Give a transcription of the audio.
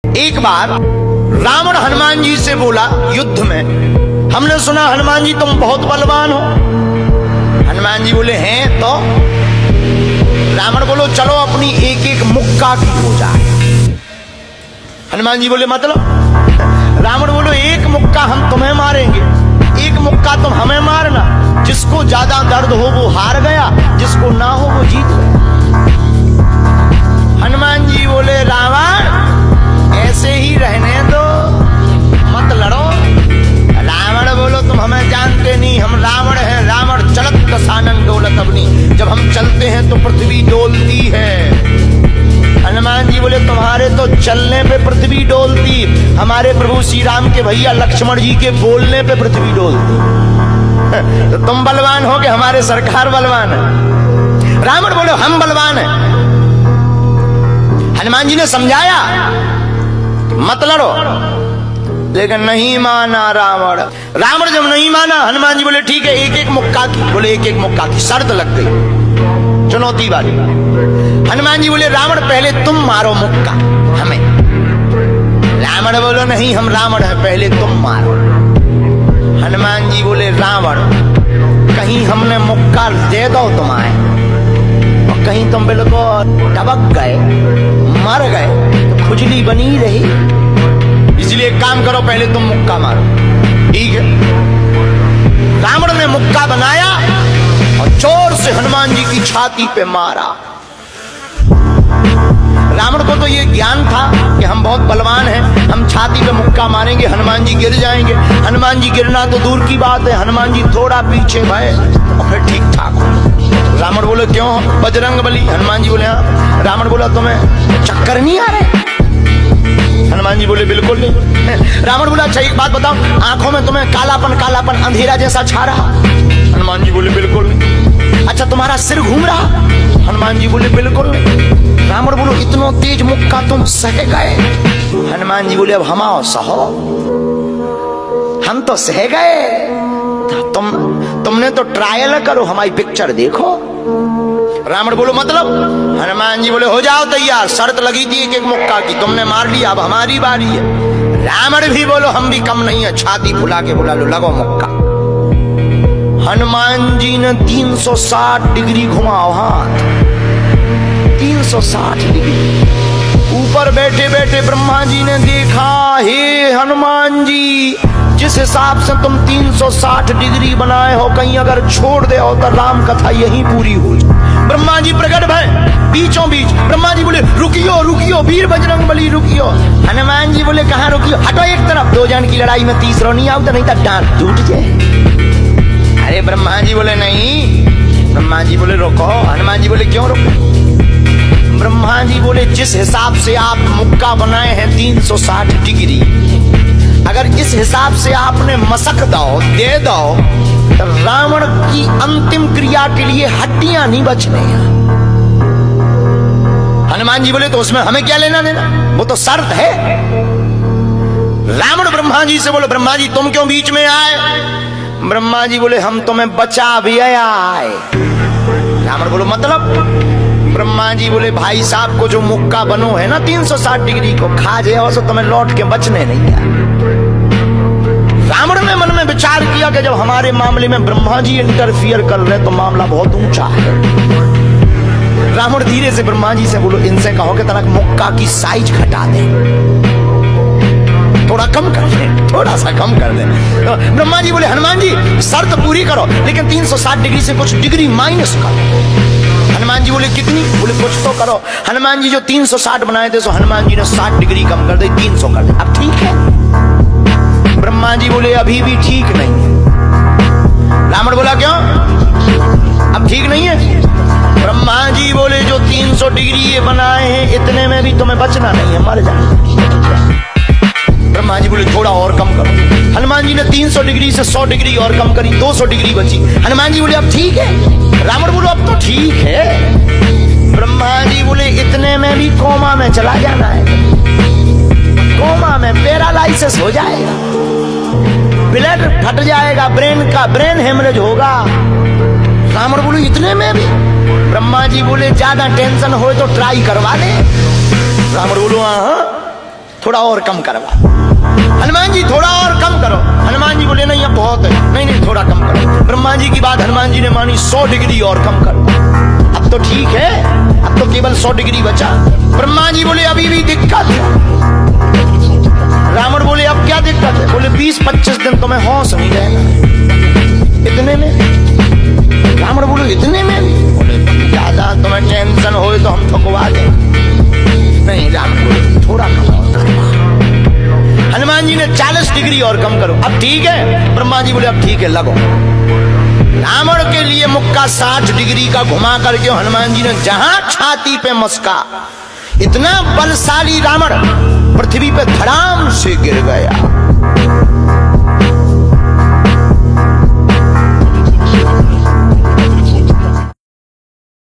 एक बार रावण हनुमान जी से बोला युद्ध में, हमने सुना हनुमान जी तुम बहुत बलवान हो। हनुमान जी बोले हैं तो? रावण बोलो चलो अपनी एक एक मुक्का की हो जाए। हनुमान जी बोले मतलब? रावण बोलो एक मुक्का हम तुम्हें मारेंगे, एक मुक्का तुम हमें मारना। जिसको ज्यादा दर्द हो वो हार गया, जिसको ना हो वो जीत गया। हनुमान जी बोले रावण ऐसे ही रहने दो, मत लड़ो। रावण बोलो तुम हमें जानते नहीं, हम रावण हैं। रावण चलत दसानन डोलत अपनी, जब हम चलते हैं तो पृथ्वी डोलती है। हनुमान जी बोले तुम्हारे तो चलने पे पृथ्वी डोलती, हमारे प्रभु श्री राम के भैया लक्ष्मण जी के बोलने पे पृथ्वी डोलती। तो तुम बलवान हो कि हमारे सरकार बलवान है? रावण बोले हम बलवान हैं। हनुमान जी ने समझाया मत लड़ो, लेकिन नहीं माना रावण। रावण जब नहीं माना, हनुमान जी बोले ठीक है एक एक मुक्का की। बोले एक एक मुक्का की शर्त लग गई, चुनौती वाली। हनुमान जी बोले रावण पहले तुम मारो मुक्का हमें। रावण बोलो नहीं हम रावण है, पहले तुम मारो। हनुमान जी बोले रावण कहीं हमने मुक्का दे दो तुम्हारे और कहीं तुम बिल्कुल टबक गए मर गए तो खुजली बनी रही, इसलिए एक काम करो पहले तुम मुक्का मारो। ठीक है। रावण ने मुक्का बनाया और जोर से हनुमान जी की छाती पे मारा। रावण को तो ये ज्ञान था कि हम बहुत बलवान हैं, हम छाती पे मुक्का मारेंगे हनुमान जी गिर जाएंगे। हनुमान जी गिरना तो दूर की बात है, हनुमान जी थोड़ा पीछे भय और फिर ठीक ठाक हो। रावण बोले क्यों बजरंग बली? हनुमान जी बोले हाँ। रावण बोला तुम्हें चक्कर नहीं आ रहे? हनुमान जी बोले बिल्कुल नहीं। रावण बोला अच्छा एक बात बताओ, आंखों में तुम्हें कालापन कालापन अंधेरा जैसा छा रहा? हनुमान जी बोले बिल्कुल नहीं। अच्छा तुम्हारा सिर घूम रहा? हनुमान जी बोले बिल्कुल नहीं। रावण बोलो इतना तेज मुक्का तुम सह गए? हनुमान जी बोले अब हम आओ सहो, हम तो सह गए, तुमने तो ट्रायल करो, हमारी पिक्चर देखो। रावण बोलो मतलब? हनुमान जी बोले हो जाओ तैयार, शर्त लगी थी एक एक मुक्का की, तुमने मार लिया, अब हमारी बारी है। रावण भी बोलो हम भी कम नहीं है, छाती फुला के बोला लो लगो मुक्का। हनुमान जी ने 360 डिग्री घुमाओ हाथ, 360 डिग्री। ऊपर बैठे बैठे ब्रह्मा जी ने देखा, हे हनुमान जी जिस हिसाब से तुम 360 डिग्री बनाए हो, कहीं अगर छोड़ दे हो तो राम कथा यहीं पूरी हो जाए। ब्रह्मा जी प्रकट भय बीचों बीच। ब्रह्मा जी बोले रुकियो रुकियो वीर बजरंग बली रुकियो। हनुमान जी बोले कहाँ रुकियो? हटो एक तरफ, दो जन की लड़ाई में तीसरा नहीं आओ तो नहीं तो डांट टूट जाए। अरे ब्रह्मा जी बोले नहीं। ब्रह्मा जी बोले रुको। हनुमान जी बोले क्यों रुको? ब्रह्मा जी बोले जिस हिसाब से आप मुक्का बनाए हैं 360 डिग्री, अगर इस हिसाब से आपने मसक दो दे दो तो रावण की अंतिम क्रिया के लिए हड्डियां नहीं बचने। हनुमान जी बोले तो उसमें हमें क्या लेना देना, वो तो शर्त है। रावण ब्रह्मा जी से बोले ब्रह्मा जी तुम क्यों बीच में आए? ब्रह्मा जी बोले हम तुम्हें बचा भी आए। रावण बोलो मतलब? ब्रह्मा जी बोले भाई साहब को जो मुक्का बनो है ना 360 डिग्री को खा जाए तो तुम्हें लौट के बचने नहीं दिया। रावण ने मन में विचार किया कि जब हमारे मामले में ब्रह्मा जी इंटरफियर कर रहे तो मामला बहुत ऊंचा है। रावण धीरे से ब्रह्मा जी से बोलो इनसे कहो कि तनक मुक्का की साइज घटा दे, थोड़ा कम कर दे, थोड़ा सा कम कर दे। तो ब्रह्मा जी बोले हनुमान जी शर्त पूरी करो लेकिन 360 डिग्री से कुछ डिग्री माइनस करो। हनुमान जी बोले कितनी? बोले कुछ तो करो। हनुमान जी जो 360 बनाए थे सो हनुमान जी ने 60 डिग्री कम कर दी, 300 कर दे। अब ठीक है? ब्रह्मा जी बोले अभी भी ठीक नहीं है। रावण बोला क्यों अब ठीक नहीं है? ब्रह्मा जी बोले जो 300 डिग्री ये बनाए हैं इतने में भी तुम्हें बचना नहीं है, मर जाए। ब्रह्मा जी बोले थोड़ा और कम करो। हनुमान जी ने 300 डिग्री से 100 डिग्री और कम करी, 200 डिग्री बची। हनुमान जी बोले अब ठीक है? रावण बोलो अब तो ठीक है। ब्रह्मा जी बोले इतने में भी कोमा में चला जाना है, कोमा में पैरालाइसिस हो जाएगा, ब्लड फट जाएगा, ब्रेन हेमरेज होगा। रावण बोले इतने में भी? ब्रह्मा जी बोले ज्यादा टेंशन हो तो ट्राई करवा ले। रावण बोलो हाँ। थोड़ा और कम करवा। हनुमान जी थोड़ा और कम करो। हनुमान जी बोले नहीं अब बहुत है, नहीं नहीं थोड़ा कम करो। ब्रह्मा जी की बात हनुमान जी ने मानी, 100 डिग्री और कम करो। अब तो ठीक है, अब तो केवल 100 डिग्री बचा। ब्रह्मा जी बोले अभी भी दिक्कत है। रावण बोले अब क्या दिक्कत है? बोले 20-25 दिन तुम्हें होश नहीं रहना। इतने में? रावण बोले इतने में? बोले ज्यादा तुम्हें टेंशन हो तो हम ठुकवा दें। नहीं, रावण बोले थोड़ा कम। हनुमान जी ने 40 डिग्री और कम करो। अब ठीक है? ब्रह्मा जी बोले अब ठीक है लगो। रावण के लिए मुक्का 60 डिग्री का घुमा करके हनुमान जी ने जहां छाती पे मस्का, इतना बलशाली रावण पृथ्वी पे धड़ाम से गिर गया।